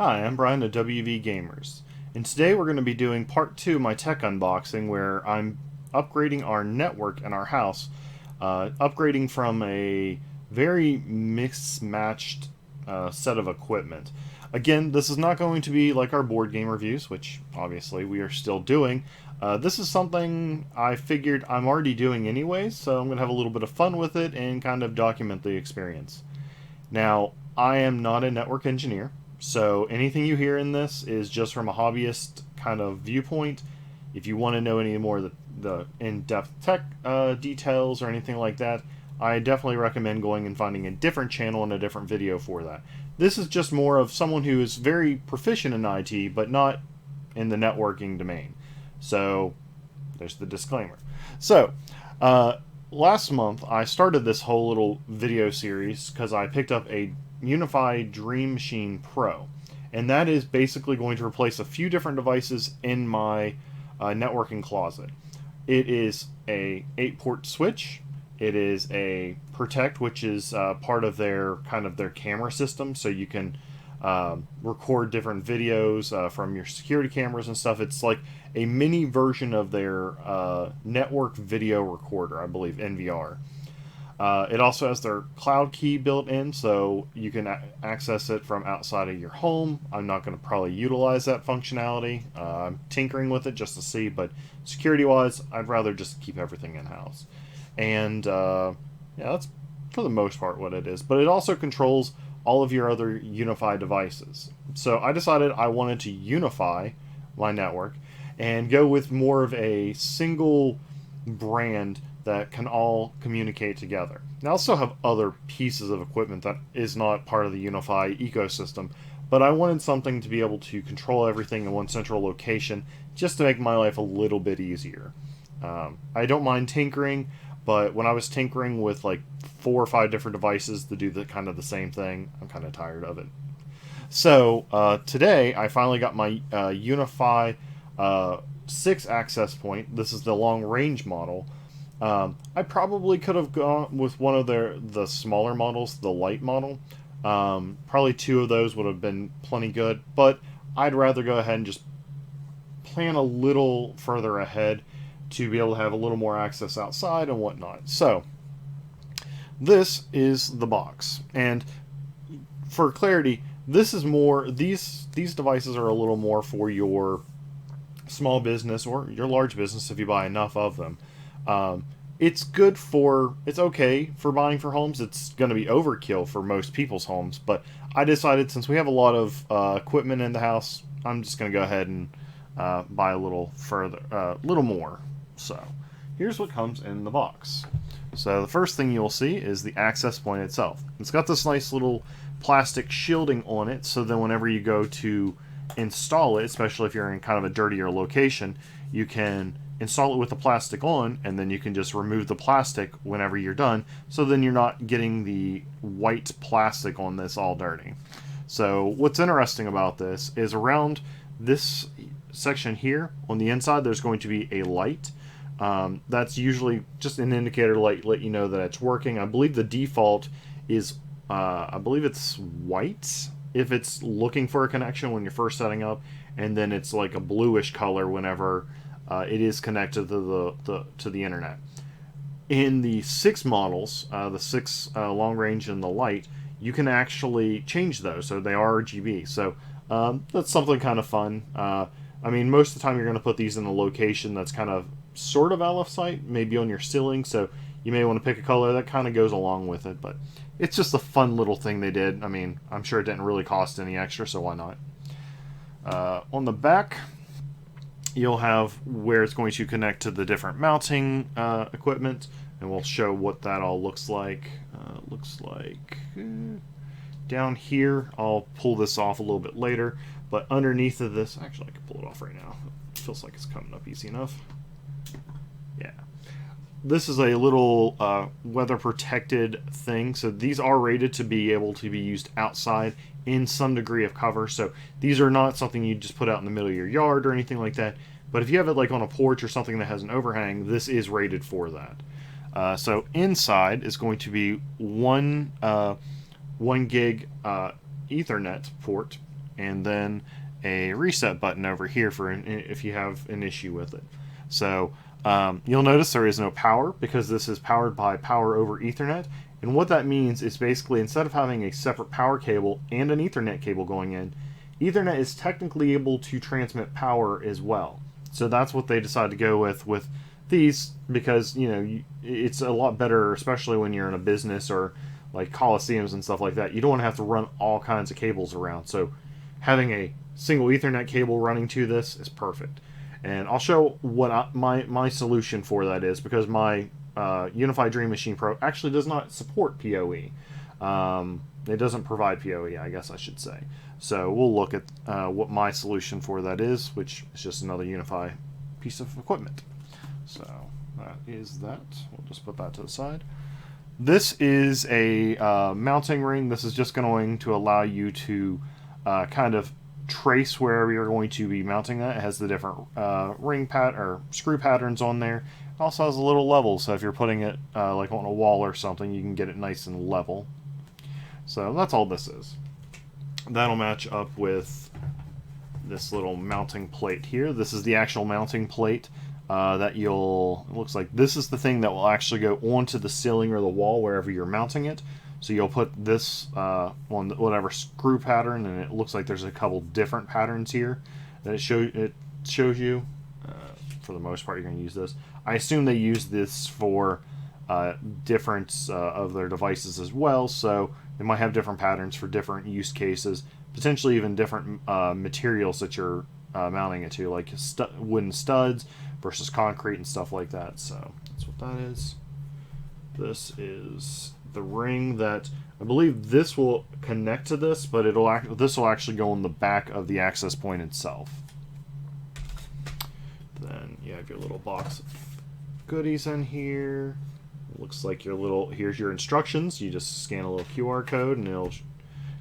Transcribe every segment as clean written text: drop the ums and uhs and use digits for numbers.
Hi, I'm Brian of WVGamers, and today we're going to be doing part 2 of my tech unboxing where I'm upgrading our network in our house, upgrading from a very mismatched set of equipment. Again, this is not going to be like our board game reviews, which obviously we are still doing. This is something I figured I'm already doing anyways, so I'm going to have a little bit of fun with it and kind of document the experience. Now, I am not a network engineer, so anything you hear in this is just from a hobbyist kind of viewpoint. If you want to know any more of the in-depth tech details or anything like that, I definitely recommend going and finding a different channel and a different video for that. This is just more of someone who is very proficient in IT, but not in the networking domain. So, there's the disclaimer. So, last month I started this whole little video series because I picked up a UniFi Dream Machine Pro, and that is basically going to replace a few different devices in my networking closet. It is a 8-port switch. It is a Protect, which is part of their their camera system, so you can record different videos from your security cameras and stuff. It's like a mini version of their network video recorder, I believe, NVR. It also has their cloud key built in, so you can access it from outside of your home. I'm not going to probably utilize that functionality. I'm tinkering with it just to see, but security-wise, I'd rather just keep everything in-house. And yeah, that's for the most part what it is. But it also controls all of your other UniFi devices. So I decided I wanted to unify my network and go with more of a single brand that can all communicate together. Now, I also have other pieces of equipment that is not part of the UniFi ecosystem, but I wanted something to be able to control everything in one central location just to make my life a little bit easier. I don't mind tinkering, but when I was tinkering with like 4 or 5 different devices to do the same thing, I'm kind of tired of it. So today I finally got my UniFi 6 access point. This is the long range model. I probably could have gone with one of the smaller models, the light model. Probably 2 of those would have been plenty good, but I'd rather go ahead and just plan a little further ahead to be able to have a little more access outside and whatnot. So, this is the box. And for clarity, this is more, these devices are a little more for your small business or your large business if you buy enough of them. It's okay for buying for homes. It's going to be overkill for most people's homes, but I decided since we have a lot of equipment in the house, I'm just going to go ahead and buy a little little more. So, here's what comes in the box. So the first thing you'll see is the access point itself. It's got this nice little plastic shielding on it, so then whenever you go to install it, especially if you're in kind of a dirtier location, you can install it with the plastic on, and then you can just remove the plastic whenever you're done, so then you're not getting the white plastic on this all dirty. So what's interesting about this is around this section here, on the inside, there's going to be a light. That's usually just an indicator to let you know that it's working. I believe the default is, I believe it's white if it's looking for a connection when you're first setting up, and then it's like a bluish color whenever it is connected to the internet. In the 6 models, the 6 long range and the light, you can actually change those, so they are RGB. So that's something kind of fun. I mean, most of the time you're going to put these in a location that's kind of sort of out of sight, maybe on your ceiling, so you may want to pick a color that kind of goes along with it, but it's just a fun little thing they did. I mean, I'm sure it didn't really cost any extra, so why not? On the back, you'll have where it's going to connect to the different mounting equipment, and we'll show what that all looks like. Down here, I'll pull this off a little bit later, but underneath of this, actually I can pull it off right now. It feels like it's coming up easy enough. Yeah. This is a little weather protected thing, so these are rated to be able to be used outside in some degree of cover, so these are not something you just put out in the middle of your yard or anything like that, but if you have it like on a porch or something that has an overhang, this is rated for that. So inside is going to be one gig Ethernet port, and then a reset button over here for if you have an issue with it. So you'll notice there is no power because this is powered by power over Ethernet. And what that means is basically instead of having a separate power cable and an Ethernet cable going in, Ethernet is technically able to transmit power as well. So that's what they decided to go with these, because it's a lot better, especially when you're in a business or like coliseums and stuff like that. You don't want to have to run all kinds of cables around. So having a single Ethernet cable running to this is perfect. And I'll show what my solution for that is, because my UniFi Dream Machine Pro actually does not support PoE. It doesn't provide PoE, I guess I should say. So we'll look at what my solution for that is, which is just another UniFi piece of equipment. So that is that. We'll just put that to the side. This is a mounting ring. This is just going to allow you to kind of trace wherever you're going to be mounting that. It has the different or screw patterns on there. It also has a little level, so if you're putting it like on a wall or something, you can get it nice and level. So that's all this is. That'll match up with this little mounting plate here. This is the actual mounting plate that it looks like this is the thing that will actually go onto the ceiling or the wall wherever you're mounting it. So you'll put this on whatever screw pattern, and it looks like there's a couple different patterns here that it shows you. For the most part, you're going to use this. I assume they use this for different of their devices as well, so they might have different patterns for different use cases, potentially even different materials that you're mounting it to, like wooden studs versus concrete and stuff like that. So that's what that is. This is the ring that I believe this will connect to this, but this will actually go on the back of the access point itself. Then you have your little box of goodies in here. Looks like here's your instructions. You just scan a little QR code and it'll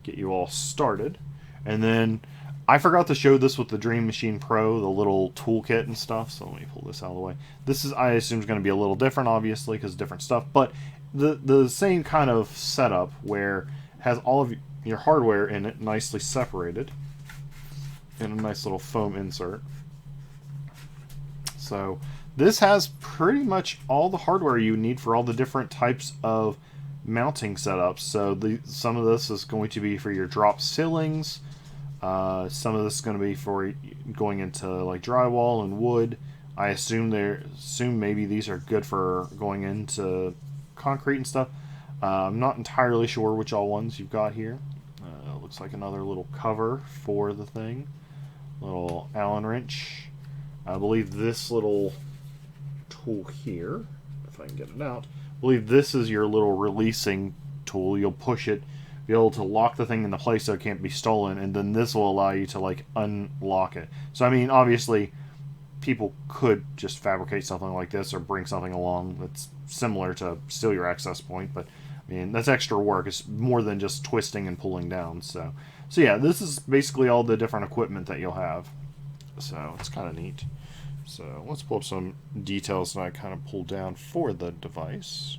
get you all started. And then I forgot to show this with the Dream Machine Pro, the little toolkit and stuff. So let me pull this out of the way. This is, I assume, is going to be a little different, obviously, because different stuff. But the same kind of setup where it has all of your hardware in it nicely separated in a nice little foam insert. So this has pretty much all the hardware you need for all the different types of mounting setups. So some of this is going to be for your drop ceilings. Some of this is going to be for going into like drywall and wood. I assume maybe these are good for going into concrete and stuff. I'm not entirely sure which all ones you've got here. Looks like another little cover for the thing. Little Allen wrench. I believe this little tool here, if I can get it out, I believe this is your little releasing tool. You'll push it, be able to lock the thing into place so it can't be stolen, and then this will allow you to like unlock it. So I mean, obviously people could just fabricate something like this or bring something along that's similar to steal your access point, but I mean, that's extra work. It's more than just twisting and pulling down. So yeah, this is basically all the different equipment that you'll have. So it's kind of neat. So let's pull up some details that I kind of pulled down for the device.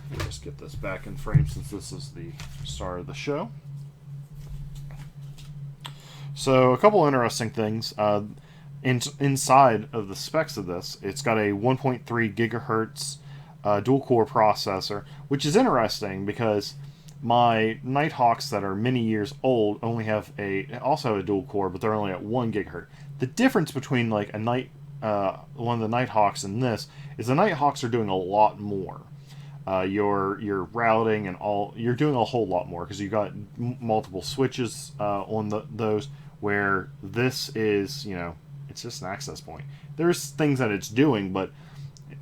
We'll just get this back in frame since this is the start of the show. So a couple interesting things. Inside of the specs of this, it's got a 1.3 gigahertz dual-core processor, which is interesting because my Nighthawks that are many years old only have also a dual core, but they're only at 1 gigahertz. The difference between like one of the Nighthawks and this is the Nighthawks are doing a lot more. Your routing and all, you're doing a whole lot more because you got multiple switches on those. Where this is, it's just an access point. There's things that it's doing, but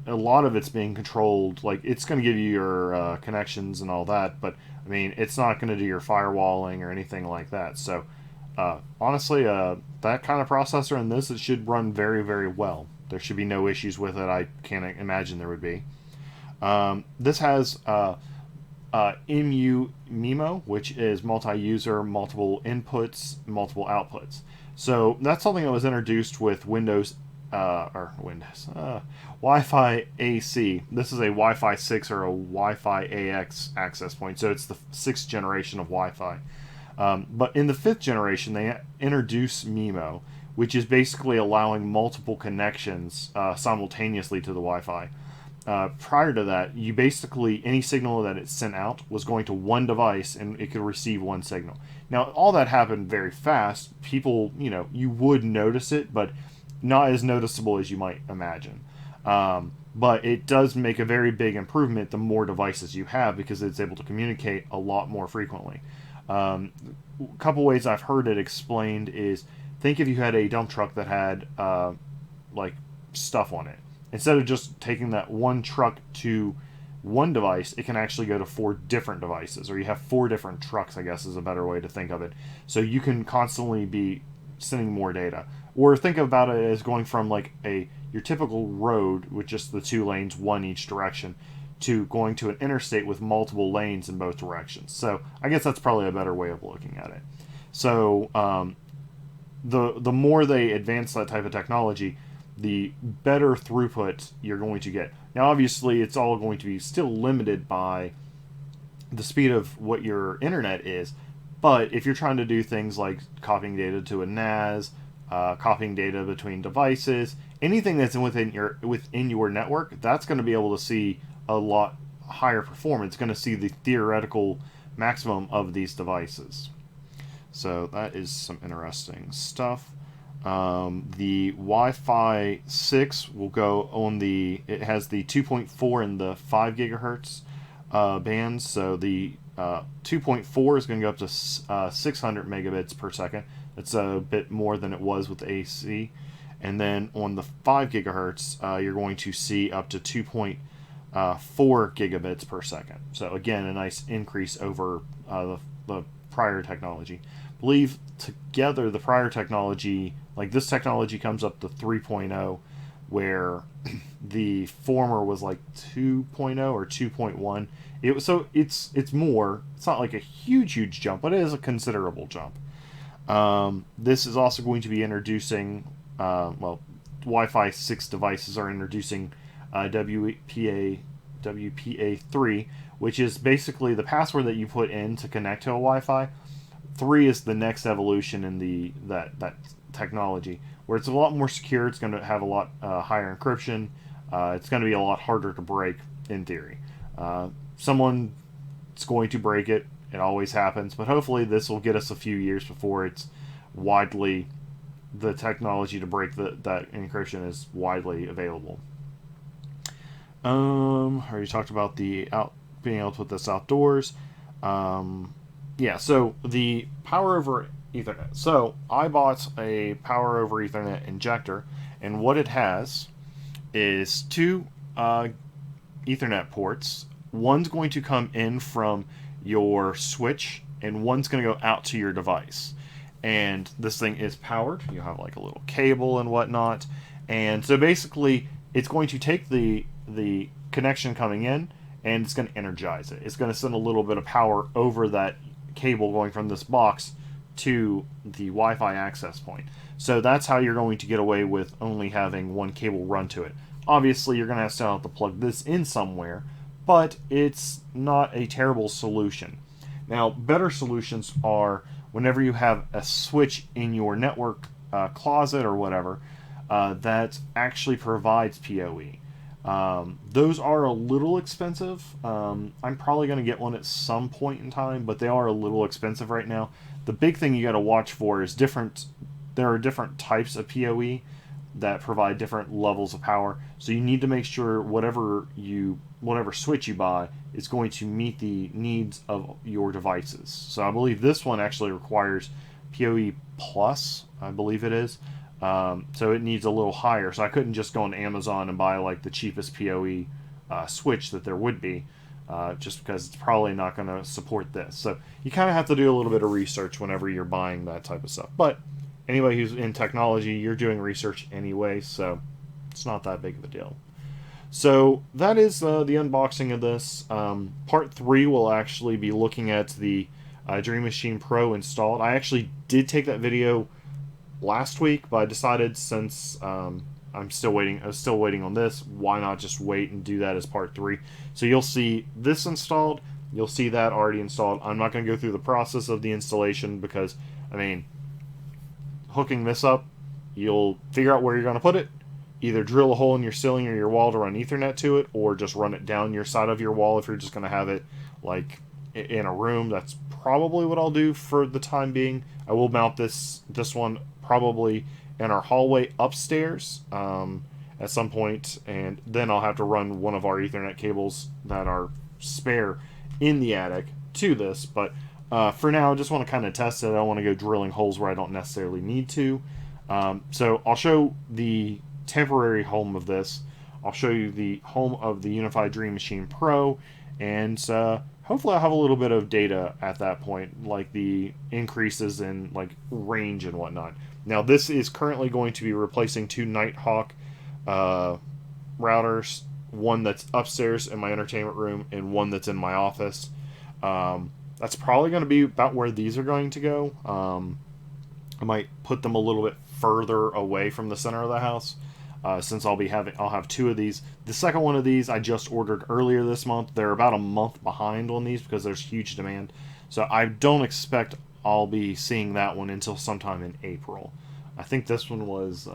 a lot of it's being controlled. Like, it's going to give you your connections and all that, but I mean, it's not going to do your firewalling or anything like that. So honestly, that kind of processor in this, it should run very, very well. There should be no issues with it. I can't imagine there would be. This has MU-MIMO, which is multi-user, multiple inputs, multiple outputs. So that's something that was introduced with Wi-Fi AC. This is a Wi-Fi 6 or a Wi-Fi AX access point, so it's the 6th generation of Wi-Fi. But in the 5th generation, they introduce MIMO, which is basically allowing multiple connections simultaneously to the Wi-Fi. Prior to that, you basically, any signal that it sent out was going to one device and it could receive one signal. Now, all that happened very fast. People, you would notice it, but not as noticeable as you might imagine. But it does make a very big improvement the more devices you have, because it's able to communicate a lot more frequently. A couple ways I've heard it explained is, think if you had a dump truck that had like stuff on it. Instead of just taking that one truck to one device, it can actually go to 4 different devices, or you have 4 different trucks, I guess is a better way to think of it. So you can constantly be sending more data. Or think about it as going from like your typical road with just the 2 lanes, one each direction, to going to an interstate with multiple lanes in both directions. So I guess that's probably a better way of looking at it. So the more they advance that type of technology, the better throughput you're going to get. Now, obviously, it's all going to be still limited by the speed of what your internet is, but if you're trying to do things like copying data to a NAS, copying data between devices, anything that's within your network, that's going to be able to see a lot higher performance. It's going to see the theoretical maximum of these devices. So that is some interesting stuff. The Wi-Fi 6 will go on it has the 2.4 and the 5 gigahertz bands. So the 2.4 is going to go up to 600 megabits per second. That's a bit more than it was with the AC. And then on the 5 gigahertz, you're going to see up to 2.4 gigabits per second. So again, a nice increase over the prior technology. I believe together the prior technology, like this technology, comes up to 3.0, where the former was like 2.0 or 2.1. It's more. It's not like a huge jump, but it is a considerable jump. This is also going to be introducing, Wi-Fi 6 devices are introducing WPA3, which is basically the password that you put in to connect to a Wi-Fi. 3 is the next evolution in that technology, where it's a lot more secure. It's going to have a lot higher encryption. It's going to be a lot harder to break, in theory. Someone's going to break it. It always happens, but hopefully this will get us a few years before it's the technology to break that encryption is widely available. I already talked about being able to put this outdoors. So the power over Ethernet. So I bought a power over Ethernet injector, and what it has is 2 Ethernet ports. One's going to come in from your switch, and one's going to go out to your device. And this thing is powered. You have like a little cable and whatnot. And so basically, it's going to take the connection coming in, and it's going to energize it. It's going to send a little bit of power over that cable going from this box to the Wi-Fi access point. So that's how you're going to get away with only having one cable run to it. Obviously, you're going to still have to plug this in somewhere, but it's not a terrible solution. Now, better solutions are whenever you have a switch in your network closet or whatever that actually provides PoE. Those are a little expensive. I'm probably going to get one at some point in time, but they are a little expensive right now. The big thing you got to watch for is there are different types of PoE that provide different levels of power. So you need to make sure whatever switch you buy is going to meet the needs of your devices. So I believe this one actually requires PoE Plus, I believe it is. So it needs a little higher. So I couldn't just go on Amazon and buy like the cheapest PoE switch that there would be, just because it's probably not going to support this. So you kind of have to do a little bit of research whenever you're buying that type of stuff. But anybody who's in technology, you're doing research anyway, so it's not that big of a deal. So that is the unboxing of this. Part 3 will actually be looking at the Dream Machine Pro installed. I actually did take that video last week, but I decided since I was still waiting on this, why not just wait and do that as part 3. So you'll see this installed, You'll see that already installed. I'm not going to go through the process of the installation because, I mean, hooking this up, you'll figure out where you're going to put it. Either drill a hole in your ceiling or your wall to run Ethernet to it, or just run it down your side of your wall if you're just going to have it like in a room. That's probably what I'll do for the time being. I will mount this one probably in our hallway upstairs at some point, and then I'll have to run one of our Ethernet cables that are spare in the attic to this. But for now, I just want to kind of test it. I don't want to go drilling holes where I don't necessarily need to. So I'll show the temporary home of this. I'll show you the home of the UniFi Dream Machine Pro, and hopefully I'll have a little bit of data at that point, like the increases in like range and whatnot. Now this is currently going to be replacing two Nighthawk routers, one that's upstairs in my entertainment room and one that's in my office. That's probably going to be about where these are going to go. I might put them a little bit further away from the center of the house. Since I'll have two of these. The second one of these I just ordered earlier this month. They're about a month behind on these because there's huge demand. So I don't expect I'll be seeing that one until sometime in April. I think this one was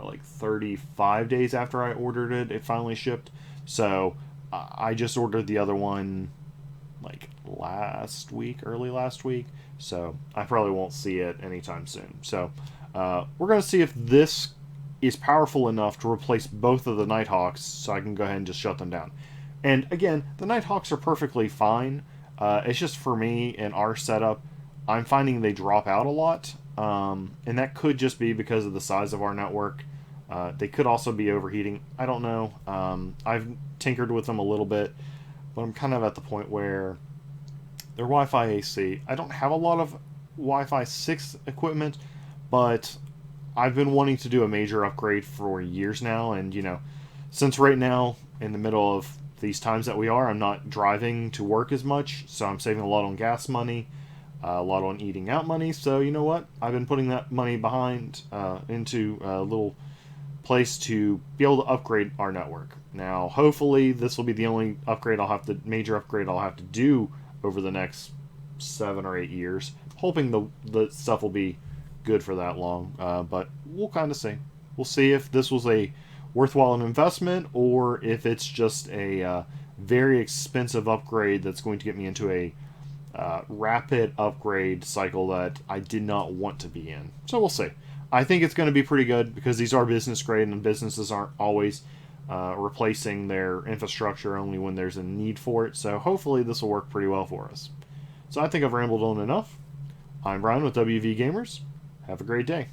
like 35 days after I ordered it. It finally shipped. So I just ordered the other one like early last week. So I probably won't see it anytime soon. So we're going to see if this is powerful enough to replace both of the Nighthawks, so I can go ahead and just shut them down. And again, the Nighthawks are perfectly fine. It's just for me in our setup, I'm finding they drop out a lot, and that could just be because of the size of our network. They could also be overheating. I don't know. I've tinkered with them a little bit, but I'm kind of at the point where they're Wi-Fi AC. I don't have a lot of Wi-Fi 6 equipment, but I've been wanting to do a major upgrade for years now, and since right now, in the middle of these times that we are, I'm not driving to work as much, so I'm saving a lot on gas money, a lot on eating out money, so you know what? I've been putting that money behind into a little place to be able to upgrade our network. Now, hopefully, this will be the only major upgrade I'll have to do over the next 7 or 8 years, hoping the stuff will be good for that long, but we'll kind of see. We'll see if this was a worthwhile investment or if it's just a very expensive upgrade that's going to get me into a rapid upgrade cycle that I did not want to be in. So we'll see. I think it's going to be pretty good because these are business grade, and businesses aren't always replacing their infrastructure only when there's a need for it. So hopefully this will work pretty well for us. So I think I've rambled on enough. I'm Brian with WVGamers. Have a great day.